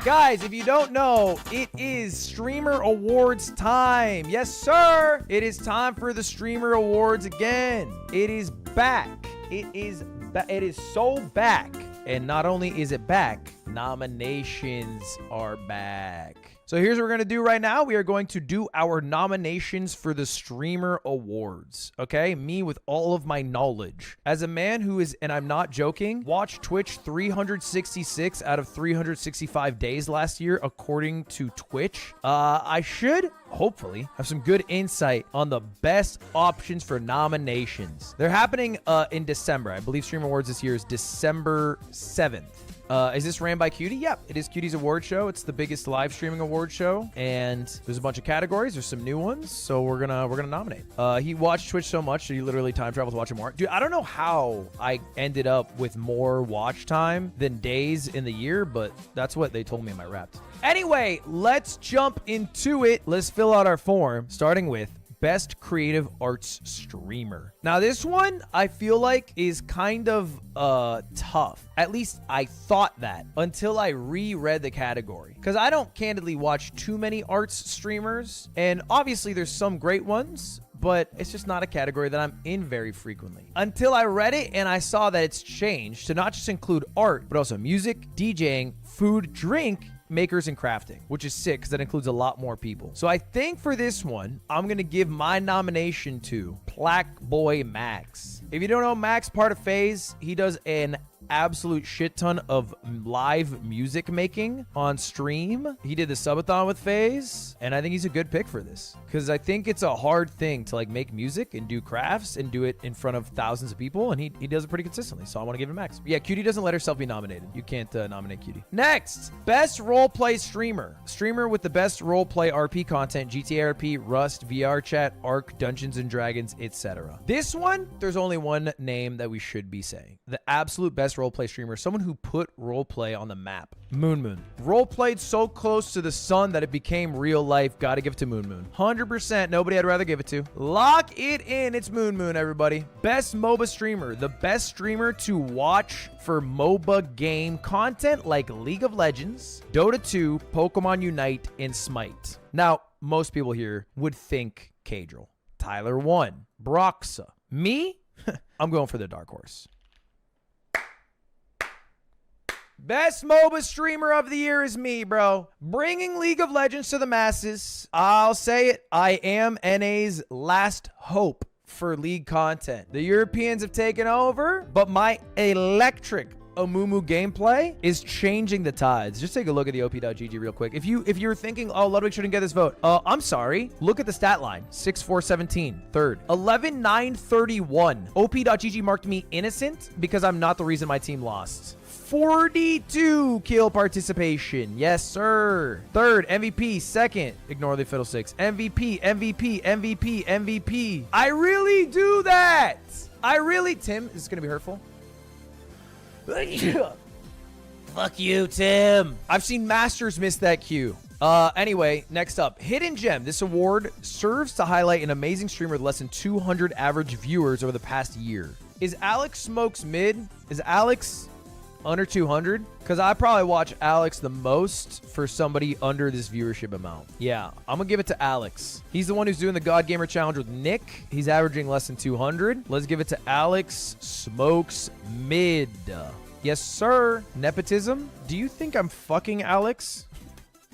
Guys, if you don't know, it is Streamer Awards time. Yes, sir. It is time for the Streamer Awards again. It is back. It is so back. And not only is it back, nominations are back. So here's what we're going to do right now. We are going to do our nominations for the Streamer Awards, okay? Me with all of my knowledge. As a man who is, and I'm not joking, watched Twitch 366 out of 365 days last year, according to Twitch. I should, hopefully, have some good insight on the best options for nominations. They're happening in December. I believe Streamer Awards this year is December 7th. Is this ran by Cutie? Yep, it is Cutie's award show. It's the biggest live streaming award show, and there's a bunch of categories. There's some new ones, so we're gonna nominate. He watched Twitch so much that he literally time travels watching more. Dude, I don't know how I ended up with more watch time than days in the year, but that's what they told me in my Wrapped. Anyway, let's jump into it. Let's fill out our form, starting with Best Creative Arts Streamer. Now, this one, I feel like, is kind of tough. At least I thought that until I reread the category. Because I don't candidly watch too many arts streamers. And obviously, there's some great ones, but it's just not a category that I'm in very frequently. Until I read it and I saw that it's changed to not just include art, but also music, DJing, food, drink, makers, and crafting, which is sick because that includes a lot more people. So I think for this one, I'm going to give my nomination to Plaque Boy Max. If you don't know Max, part of FaZe, he does an absolute shit ton of live music making on stream. He did the subathon with FaZe, and I think he's a good pick for this because I think it's a hard thing to like make music and do crafts and do it in front of thousands of people, and he does it pretty consistently, so I want to give him Max. Yeah, Cutie doesn't let herself be nominated. You can't nominate Cutie. Next, Best Roleplay Streamer. Streamer with the best roleplay RP content, GTA RP, Rust, VR Chat, Arc, Dungeons and Dragons, etc. This one, there's only one name that we should be saying. The absolute best roleplay streamer, someone who put roleplay on the map. Moon. Roleplayed so close to the sun that it became real life. Gotta give it to Moon. 100%. Nobody I'd rather give it to. Lock it in. It's Moon, everybody. Best MOBA streamer. The best streamer to watch for MOBA game content like League of Legends, Dota 2, Pokemon Unite, and Smite. Now, most people here would think Cadril. Tyler 1. Broxa. Me? I'm going for the dark horse. Best MOBA streamer of the year is me, bro. Bringing League of Legends to the masses. I'll say it. I am NA's last hope for League content. The Europeans have taken over, but my electric Amumu gameplay is changing the tides. Just take a look at the op.gg real quick. If you're thinking, oh, Ludwig shouldn't get this vote, I'm sorry. Look at the stat line. 6-4-17, third. 11-9-31. op.gg marked me innocent because I'm not the reason my team lost. 42 kill participation. Yes, sir. Third, MVP. Second, ignore the fiddlesticks. MVP. I really do that. Tim, this is going to be hurtful. Fuck you, Tim. I've seen Masters miss that cue. Anyway, next up, Hidden Gem. This award serves to highlight an amazing streamer with less than 200 average viewers over the past year. Is Alex Smokes mid? Is Alex under 200? Because I probably watch Alex the most for somebody under this viewership amount. Yeah, I'm gonna give it to Alex. He's the one who's doing the God Gamer Challenge with Nick. He's averaging less than 200. Let's give it to Alex Smokes mid. Yes, sir. Nepotism. Do you think I'm fucking Alex?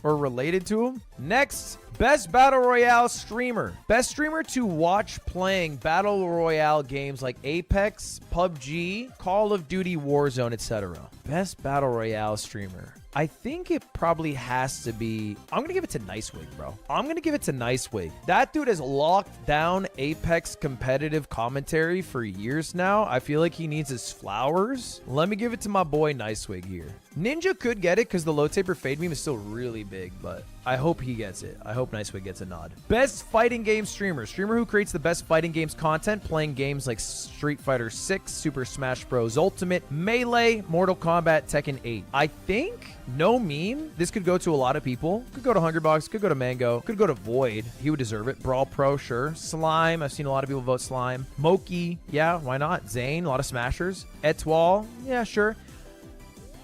Or related to him? Next, Best Battle Royale Streamer. Best streamer to watch playing Battle Royale games like Apex, PUBG, Call of Duty, Warzone, etc. Best Battle Royale Streamer. I think it probably has to be... I'm going to give it to Nicewig, bro. I'm going to give it to Nicewig. That dude has locked down Apex competitive commentary for years now. I feel like he needs his flowers. Let me give it to my boy Nicewig here. Ninja could get it because the low taper fade meme is still really big, but I hope he gets it. I hope Nicewig gets a nod. Best fighting game streamer. Streamer who creates the best fighting games content, playing games like Street Fighter 6, Super Smash Bros. Ultimate, Melee, Mortal Kombat, Tekken 8. I think, no meme, this could go to a lot of people. Could go to Hungerbox, could go to Mango, could go to Void. He would deserve it. Brawl Pro, sure. Slime, I've seen a lot of people vote Slime. Moki, yeah, why not? Zane, a lot of smashers. Etoile, yeah, sure.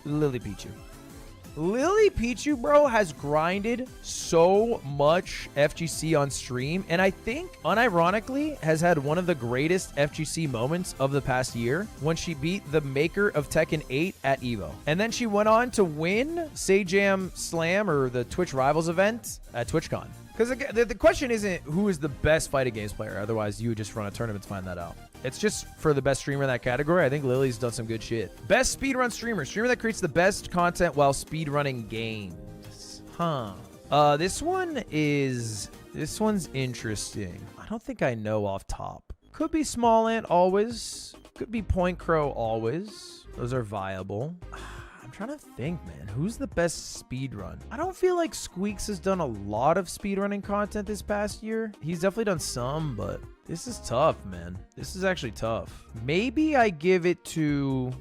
Lily Pichu. Lily Pichu, bro, has grinded so much FGC on stream, and I think, unironically, has had one of the greatest FGC moments of the past year when she beat the maker of Tekken 8 at EVO. And then she went on to win Sajam Slam, or the Twitch Rivals event, at TwitchCon. Because the question isn't who is the best fighting games player. Otherwise, you would just run a tournament to find that out. It's just for the best streamer in that category. I think Lily's done some good shit. Best speedrun streamer. Streamer that creates the best content while speedrunning games. This one's interesting. I don't think I know off top. Could be Small Ant always. Could be Point Crow always. Those are viable. I'm trying to think, man. Who's the best speedrun? I don't feel like Squeaks has done a lot of speedrunning content this past year. He's definitely done some, but this is tough, man. This is actually tough. Maybe I give it to...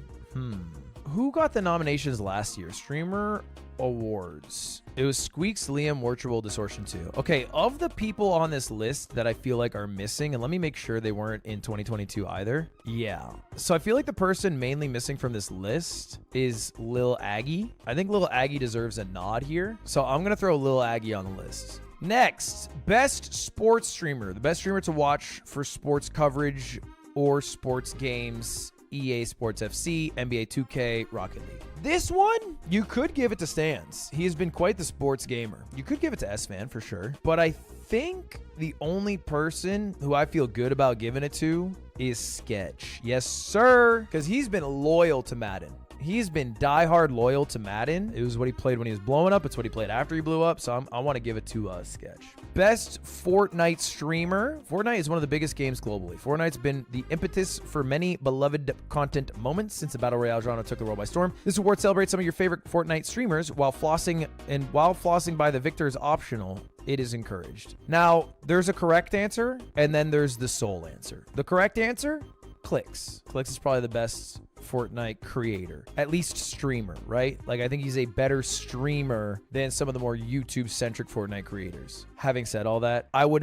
Who got the nominations last year? Streamer Awards. It was Squeaks, Liam, Virtual Distortion 2. Okay, of the people on this list that I feel like are missing, and let me make sure they weren't in 2022 either. Yeah. So I feel like the person mainly missing from this list is Lil Aggie. I think Lil Aggie deserves a nod here. So I'm going to throw Lil Aggie on the list. Next, best sports streamer. The best streamer to watch for sports coverage or sports games. EA Sports FC, NBA 2K, Rocket League. This one, you could give it to Stans. He has been quite the sports gamer. You could give it to S-Fan for sure. But I think the only person who I feel good about giving it to is Sketch. Yes, sir. Because he's been loyal to Madden. He's been diehard loyal to Madden. It was what he played when he was blowing up. It's what he played after he blew up. So I want to give it to Sketch. Best Fortnite streamer. Fortnite is one of the biggest games globally. Fortnite's been the impetus for many beloved content moments since the Battle Royale genre took the world by storm. This award celebrates some of your favorite Fortnite streamers while flossing, and while flossing by the victor is optional, it is encouraged. Now, there's a correct answer, and then there's the sole answer. The correct answer? Clicks. Clicks is probably the best Fortnite creator, at least streamer, right? Like, I think he's a better streamer than some of the more YouTube-centric Fortnite creators. Having said all that, I would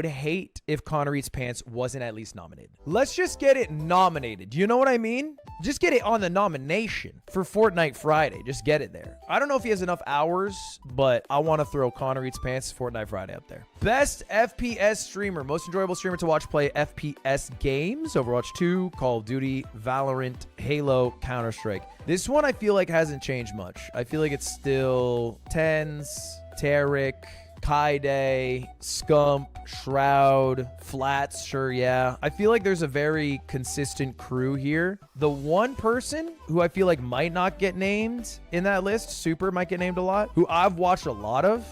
hate if Connor Eats Pants wasn't at least nominated. Let's just get it nominated. Do you know what I mean? Just get it on the nomination for Fortnite Friday. Just get it there. I don't know if he has enough hours, but I want to throw Connor Eats Pants Fortnite Friday up there. Best FPS streamer. Most enjoyable streamer to watch play FPS games. Overwatch 2, Call of Duty, Valorant, Halo, Counter-Strike. This one I feel like hasn't changed much. I feel like it's still Tens, Tarek, Kaide, Scump, Shroud, Flats, sure, yeah. I feel like there's a very consistent crew here. The one person who I feel like might not get named in that list, Super might get named a lot, who I've watched a lot of,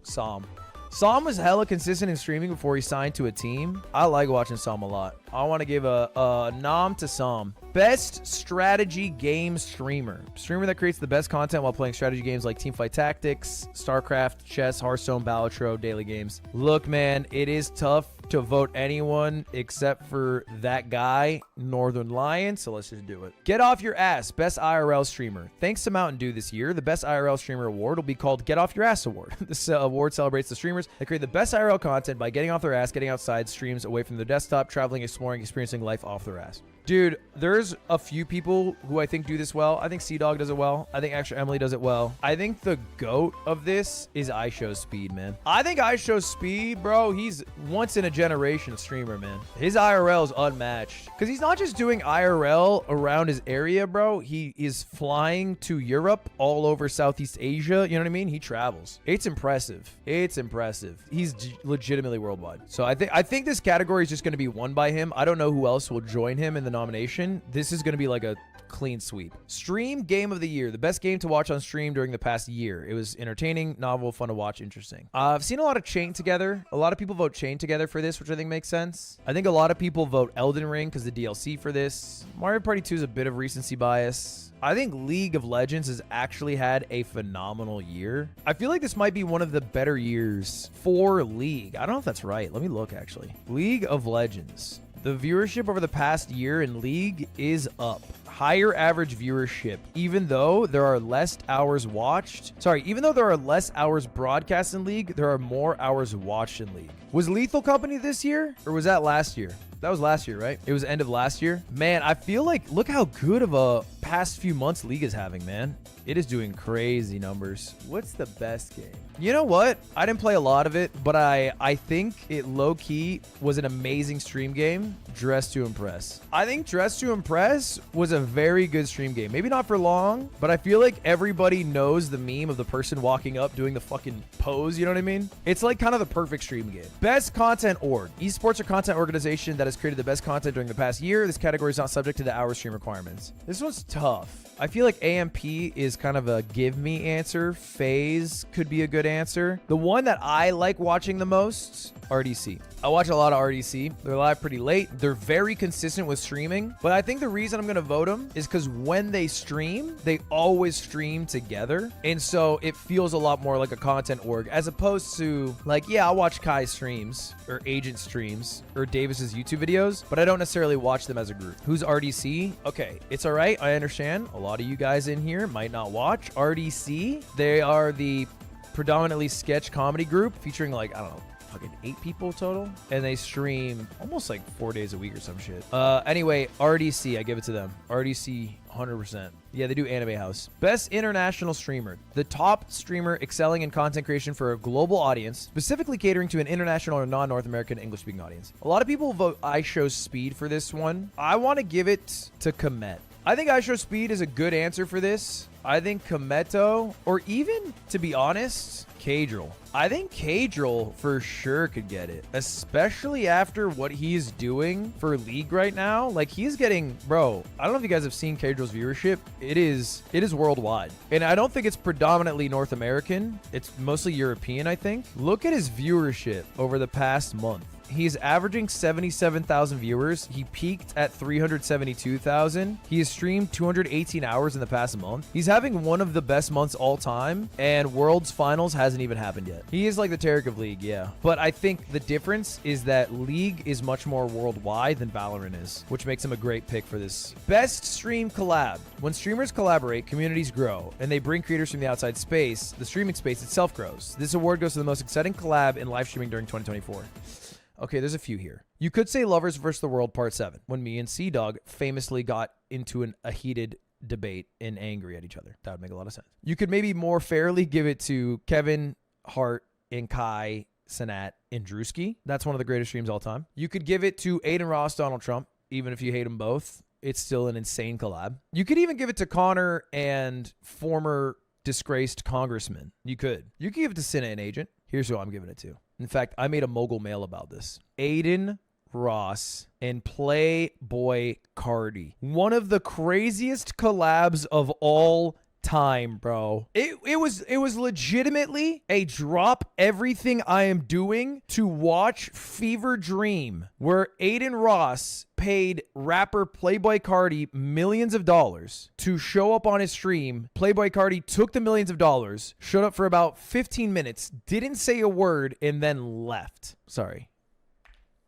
Som. Som was hella consistent in streaming before he signed to a team. I like watching Som a lot. I want to give a nom to Som. Best strategy game streamer. Streamer that creates the best content while playing strategy games like Teamfight Tactics, StarCraft, Chess, Hearthstone, Balatro, daily games. Look, man, it is tough to vote anyone except for that guy, Northern Lion, so let's just do it. Get Off Your Ass, Best IRL Streamer. Thanks to Mountain Dew this year, the Best IRL Streamer Award will be called Get Off Your Ass Award. This award celebrates the streamers that create the best IRL content by getting off their ass, getting outside streams, away from their desktop, traveling, exploring, experiencing life off their ass. Dude, there's a few people who I think do this well. I think Sea-Dog does it well. I think Extra Emily does it well. I think the GOAT of this is iShowSpeed, man. I think iShowSpeed, bro, he's once in a generation streamer, man. His IRL is unmatched. Because he's not just doing IRL around his area, bro. He is flying to Europe, all over Southeast Asia. You know what I mean? He travels. It's impressive. It's impressive. He's legitimately worldwide. So I think this category is just going to be won by him. I don't know who else will join him in the nomination. This is going to be like a clean sweep. Stream Game of the Year. The best game to watch on stream during the past year. It was entertaining, novel, fun to watch, interesting. I've seen a lot of Chain Together. A lot of people vote Chain Together for this, which I think makes sense. I think a lot of people vote Elden Ring because the DLC for this. Mario Party 2 is a bit of recency bias. I think League of Legends has actually had a phenomenal year. I feel like this might be one of the better years for League. I don't know if that's right. Let me look, actually. League of Legends. The viewership over the past year in League is up. higher average viewership, even though there are less hours watched. Sorry, even though there are less hours broadcast in League, there are more hours watched in League. Was Lethal Company this year, or was that last year? That was last year, right? It was end of last year. Man, I feel like, look how good of a past few months League is having, man. It is doing crazy numbers. What's the best game? You know what? I didn't play a lot of it, but I think it low-key was an amazing stream game. Dress to Impress. I think Dress to Impress was a very good stream game. Maybe not for long, but I feel like everybody knows the meme of the person walking up doing the fucking pose, you know what I mean? It's like kind of the perfect stream game. Best content org. Esports or content organization that has created the best content during the past year. This category is not subject to the hour stream requirements. This one's tough. I feel like AMP is kind of a give me answer. FaZe could be a good answer. The one that I like watching the most, RDC. I watch a lot of RDC. They're live pretty late. They're very consistent with streaming, but I think the reason I'm going to vote them is because when they stream, they always stream together. And so it feels a lot more like a content org as opposed to like, yeah, I'll watch Kai's streams or Agent streams or Davis's YouTube videos, but I don't necessarily watch them as a group. Who's RDC? Okay, it's all right. I understand. A lot of you guys in here might not watch RDC. They are the predominantly sketch comedy group featuring like, I don't know, fucking 8 people total, and they stream almost like 4 days a week or some shit. Anyway, RDC, I give it to them. RDC 100%. Yeah, they do Anime House. Best international streamer. The top streamer excelling in content creation for a global audience, specifically catering to an international or non-North American English-speaking audience. A lot of people vote iShowSpeed for this one. I want to give it to Komet. I think iShowSpeed is a good answer for this. I think Kometo, or even, to be honest, Kadril. I think Kadril for sure could get it, especially after what he's doing for League right now. Like, he's getting, bro, I don't know if you guys have seen Kadril's viewership. It is worldwide. And I don't think it's predominantly North American. It's mostly European, I think. Look at his viewership over the past month. He's averaging 77,000 viewers. He peaked at 372,000. He has streamed 218 hours in the past month. He's having one of the best months all time, and Worlds Finals hasn't even happened yet. He is like the Tarek of League, yeah. But I think the difference is that League is much more worldwide than Valorant is, which makes him a great pick for this. Best stream collab. When streamers collaborate, communities grow, and they bring creators from the outside space. The streaming space itself grows. This award goes to the most exciting collab in live streaming during 2024. Okay, there's a few here. You could say Lovers vs. the World Part 7, when me and Sea-Dog famously got into a heated debate and angry at each other. That would make a lot of sense. You could maybe more fairly give it to Kevin Hart and Kai Sanat and Drewski. That's one of the greatest streams all time. You could give it to Aiden Ross, Donald Trump, even if you hate them both. It's still an insane collab. You could even give it to Connor and former disgraced congressman. You could. You could give it to Senate and Agent. Here's who I'm giving it to. In fact, I made a mogul mail about this. Aiden Ross and Playboy Cardi. One of the craziest collabs of all time, bro. It was legitimately a drop everything I am doing to watch Fever Dream, where Aiden Ross paid rapper Playboy Cardi millions of dollars to show up on his stream. Playboy Cardi took the millions of dollars, showed up for about 15 minutes, didn't say a word, and then left. Sorry.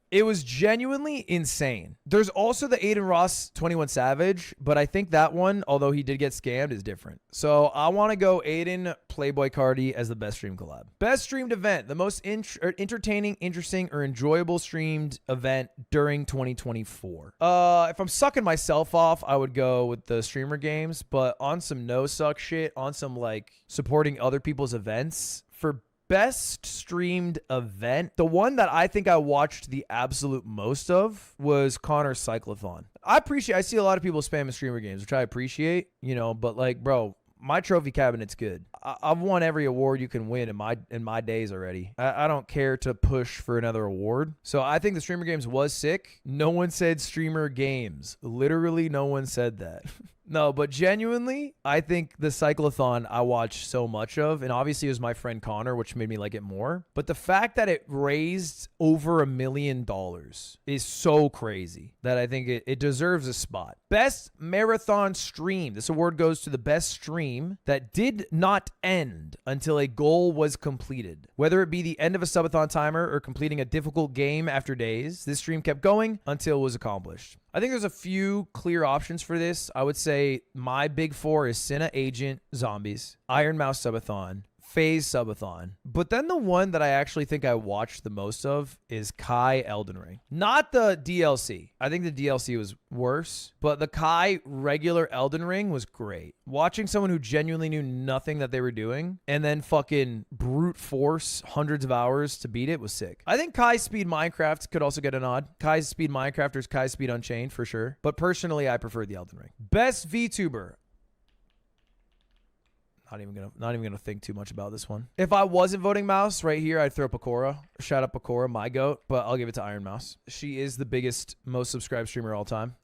It was genuinely insane. There's also the Aiden Ross 21 Savage, but I think that one, although he did get scammed, is different. So I want to go Aiden Playboy Cardi as the best stream collab. Best streamed event, the most entertaining, interesting, or enjoyable streamed event during 2024. If I'm sucking myself off, I would go with the streamer games, but on some no suck shit, on some like supporting other people's events, for best streamed event, the one that I think I watched the absolute most of was Connor's Cyclothon. I see a lot of people spamming streamer games, which I appreciate, you know, but like, bro, my trophy cabinet's good. I've won every award you can win in my days already. I don't care to push for another award. So I think the streamer games was sick. No one said streamer games. Literally no one said that. No, but genuinely, I think the Cyclothon I watched so much of, and obviously it was my friend Connor, which made me like it more. But the fact that it raised over $1 million is so crazy that I think it deserves a spot. Best marathon stream. This award goes to the best stream that did not end until a goal was completed. Whether it be the end of a subathon timer or completing a difficult game after days, this stream kept going until it was accomplished. I think there's a few clear options for this. I would say my big four is Cinna, Agent, Zombies, Iron Mouse Subathon, Phase Subathon. But then the one that I actually think I watched the most of is Kai Elden Ring. Not the DLC. I think the DLC was worse, but the Kai regular Elden Ring was great. Watching someone who genuinely knew nothing that they were doing and then fucking brute force hundreds of hours to beat it was sick. I think Kai Speed Minecraft could also get a nod. Kai Speed Minecraft or Kai Speed Unchained for sure. But personally, I prefer the Elden Ring. Best VTuber. Not even gonna think too much about this one. If I wasn't voting Mouse right here, I'd throw Pecora. Shout out Pecora, my goat, but I'll give it to Iron Mouse. She is the biggest, most subscribed streamer of all time.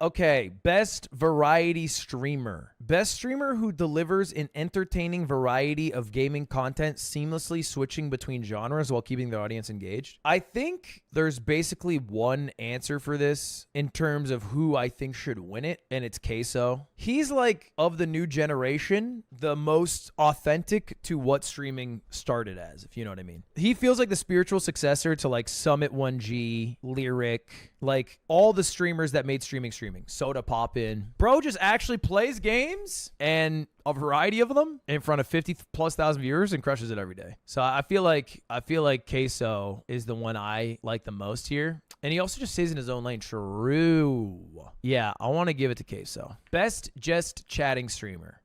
Okay, best variety streamer. Best streamer who delivers an entertaining variety of gaming content, seamlessly switching between genres while keeping their audience engaged. I think there's basically one answer for this in terms of who I think should win it, and it's Queso. He's like, of the new generation, the most authentic to what streaming started as, if you know what I mean. He feels like the spiritual successor to like Summit 1G, Lyric, like all the streamers that made streaming. Soda Poppin'. Bro just actually plays games and a variety of them in front of 50,000+ viewers and crushes it every day. So I feel like Queso is the one I like the most here. And he also just stays in his own lane. True. Yeah, I want to give it to Queso. Best just chatting streamer.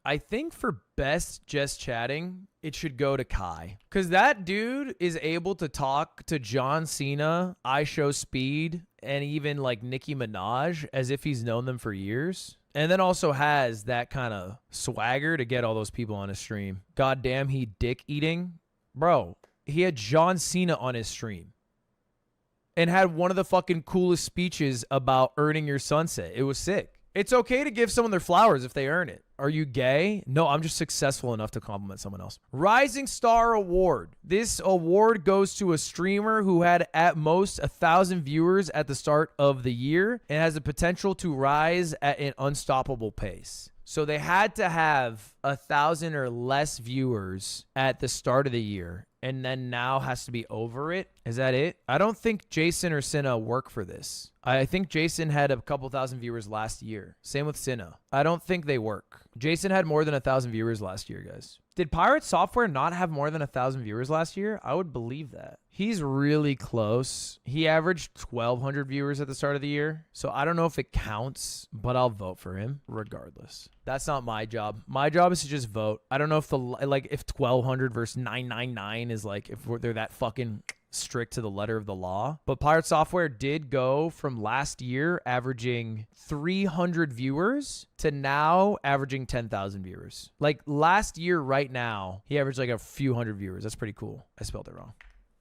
I think for best just chatting, it should go to Kai. Because that dude is able to talk to John Cena, I Show Speed, and even like Nicki Minaj as if he's known them for years. And then also has that kind of swagger to get all those people on his stream. Goddamn, he dick eating. Bro, he had John Cena on his stream. And had one of the fucking coolest speeches about earning your sunset. It was sick. It's okay to give someone their flowers if they earn it. Are you gay? No, I'm just successful enough to compliment someone else. Rising Star Award. This award goes to a streamer who had at most 1,000 viewers at the start of the year and has the potential to rise at an unstoppable pace. So they had to have 1,000 or less viewers at the start of the year and then now has to be over it. Is that it? I don't think Jason or Cinna work for this. I think Jason had a couple thousand viewers last year. Same with Cinna. I don't think they work. Jason had more than 1,000 viewers last year, guys. Did Pirate Software not have more than 1,000 viewers last year? I would believe that. He's really close. He averaged 1,200 viewers at the start of the year. So I don't know if it counts, but I'll vote for him regardless. That's not my job. My job is to just vote. I don't know if if 1,200 versus 999 is like, if they're that fucking strict to the letter of the law. But Pirate Software did go from last year averaging 300 viewers to now averaging 10,000 viewers. Like last year right now, he averaged like a few hundred viewers. That's pretty cool. I spelled it wrong.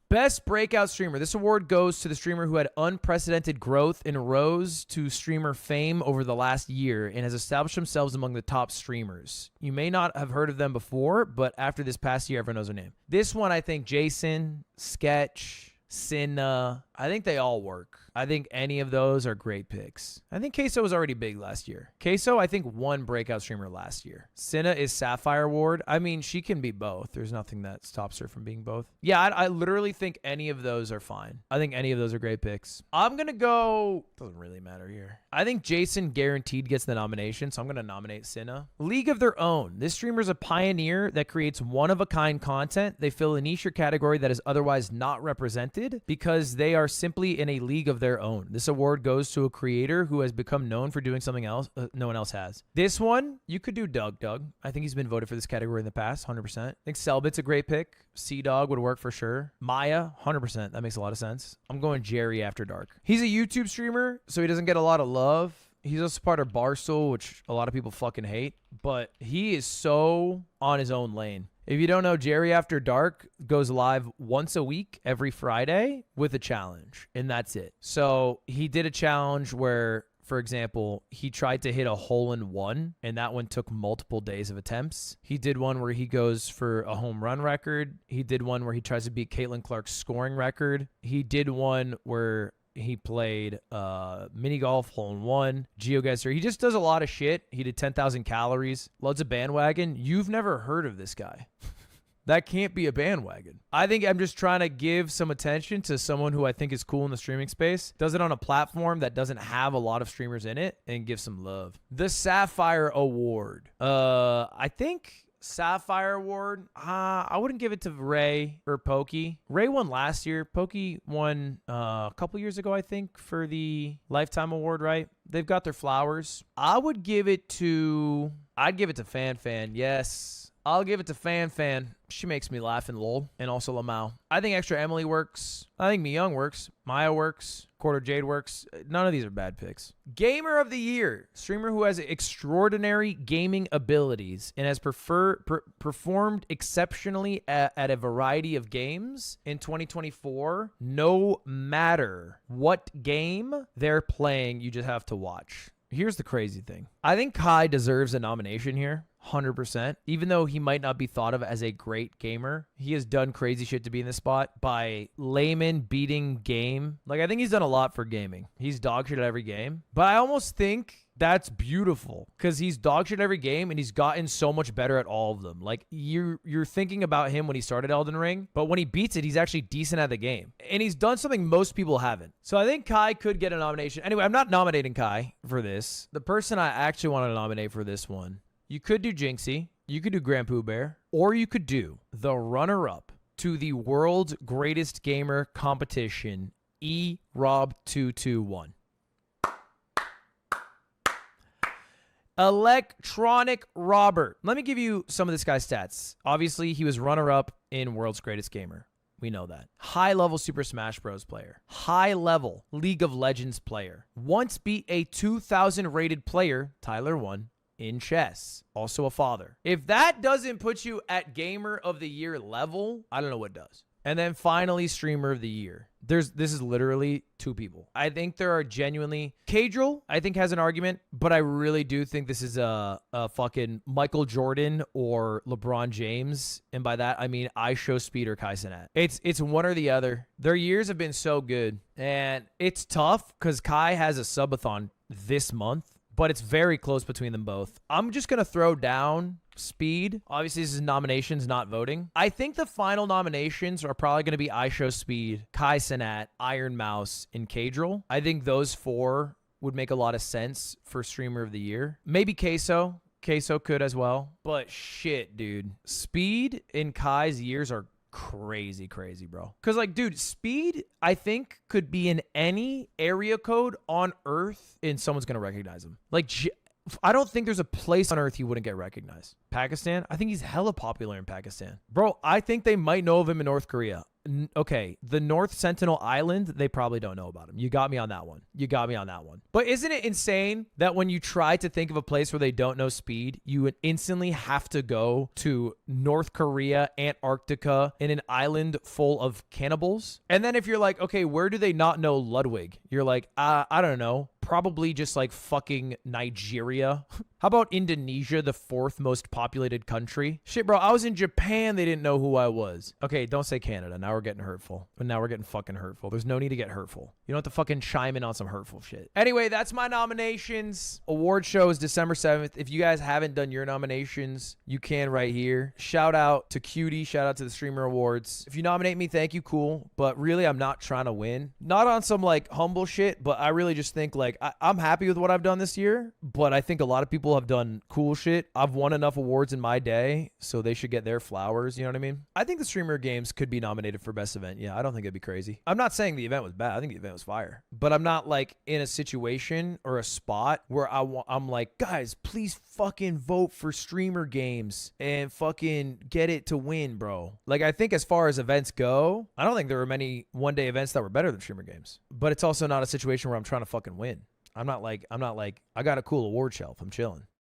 Best breakout streamer. This award goes to the streamer who had unprecedented growth and rose to streamer fame over the last year and has established themselves among the top streamers. You may not have heard of them before, but after this past year, everyone knows their name. This one, I think Jason, Sketch, Cinna, I think they all work. I think any of those are great picks. I think Queso was already big last year. Queso, I think, won breakout streamer last year. Cinna is Sapphire Award. I mean, she can be both. There's nothing that stops her from being both. Yeah, I literally think any of those are fine. I think any of those are great picks. I'm going to go... Doesn't really matter here. I think Jason guaranteed gets the nomination, so I'm going to nominate Cinna. League of Their Own. This streamer is a pioneer that creates one-of-a-kind content. They fill a niche or category that is otherwise not represented because they are simply in a league of their own. This award goes to a creator who has become known for doing something else no one else has. This one, you could do Doug. I think he's been voted for this category in the past, 100%. I think Selbit's a great pick. Sea-Dog would work for sure. Maya, 100%. That makes a lot of sense. I'm going Jerry After Dark. He's a YouTube streamer, so he doesn't get a lot of love. He's also part of Barstool, which a lot of people fucking hate, but he is so on his own lane. If you don't know, Jerry After Dark goes live once a week, every Friday, with a challenge, and that's it. So he did a challenge where, for example, he tried to hit a hole-in-one, and that one took multiple days of attempts. He did one where he goes for a home run record. He did one where he tries to beat Caitlin Clark's scoring record. He did one where he played mini golf, hole-in-one, GeoGuessr. He just does a lot of shit. He did 10,000 calories, loads of bandwagon. You've never heard of this guy. That can't be a bandwagon. I think I'm just trying to give some attention to someone who I think is cool in the streaming space, does it on a platform that doesn't have a lot of streamers in it, and give some love. The Sapphire Award. I think Sapphire Award, I wouldn't give it to Ray or Pokey. Ray won last year. Pokey won a couple years ago, I think, for the Lifetime Award, right? They've got their flowers. I'd give it to Fan. Yes. I'll give it to Fan. She makes me laugh and lol. And also Lamau. I think Extra Emily works. I think Young works. Maya works. Quarter Jade works. None of these are bad picks. Gamer of the Year. Streamer who has extraordinary gaming abilities and has performed exceptionally at a variety of games in 2024. No matter what game they're playing, you just have to watch. Here's the crazy thing. I think Kai deserves a nomination here. 100%. Even though he might not be thought of as a great gamer, he has done crazy shit to be in this spot by layman beating game. Like, I think he's done a lot for gaming. He's dog shit at every game. But I almost think that's beautiful because he's dog shit every game and he's gotten so much better at all of them. Like, you're thinking about him when he started Elden Ring, but when he beats it, he's actually decent at the game. And he's done something most people haven't. So I think Kai could get a nomination. Anyway, I'm not nominating Kai for this. The person I actually want to nominate for this one, you could do Jinxie, you could do Grand Pooh Bear, or you could do the runner-up to the World's Greatest Gamer competition, eRob221. Electronic Robert. Let me give you some of this guy's stats. Obviously, he was runner-up in World's Greatest Gamer. We know that. High-level Super Smash Bros. Player. High-level League of Legends player. Once beat a 2,000 rated player, Tyler 1, in chess. Also a father. If that doesn't put you at Gamer of the Year level, I don't know what does. And then finally, Streamer of the Year. This is literally two people. I think there are genuinely... Cadril, I think, has an argument, but I really do think this is a fucking Michael Jordan or LeBron James. And by that, I mean I Show Speed or Kai Cenat. It's one or the other. Their years have been so good. And it's tough because Kai has a subathon this month, but it's very close between them both. I'm just going to throw down Speed. Obviously, this is nominations, not voting. I think the final nominations are probably going to be I Show Speed, Kai Cenat, Iron Mouse, and Cadril. I think those four would make a lot of sense for Streamer of the Year. Maybe Queso. Queso could as well. But shit, dude. Speed in Kai's years are crazy, bro. Because, like, dude, Speed, I think, could be in any area code on Earth and someone's going to recognize him. Like, I don't think there's a place on Earth he wouldn't get recognized. Pakistan? I think he's hella popular in Pakistan. Bro, I think they might know of him in North Korea. Okay, the North Sentinel Island, they probably don't know about him. You got me on that one. But isn't it insane that when you try to think of a place where they don't know Speed, you would instantly have to go to North Korea, Antarctica, in an island full of cannibals? And then if you're like, okay, where do they not know Ludwig? You're like, I don't know. Probably just like fucking Nigeria. How about Indonesia, the 4th most populated country? Shit, bro, I was in Japan. They didn't know who I was. Okay, don't say Canada. Now we're getting hurtful. But now we're getting fucking hurtful. There's no need to get hurtful. You don't have to fucking chime in on some hurtful shit. Anyway, that's my nominations. Award show is December 7th. If you guys haven't done your nominations, you can right here. Shout out to Cutie. Shout out to the Streamer Awards. If you nominate me, thank you. Cool. But really, I'm not trying to win. Not on some like humble shit, but I really just think like I'm happy with what I've done this year. But I think a lot of people have done cool shit. I've won enough awards in my day, so they should get their flowers. You know what I mean? I think the Streamer Games could be nominated for best event. Yeah, I don't think it'd be crazy. I'm not saying the event was bad. I think the event was fire. But I'm not like in a situation or a spot where I'm like, guys, please fucking vote for Streamer Games and fucking get it to win, bro. Like, I think as far as events go, I don't think there were many one-day events that were better than Streamer Games. But it's also not a situation where I'm trying to fucking win. I'm not like, I got a cool award shelf. I'm chilling.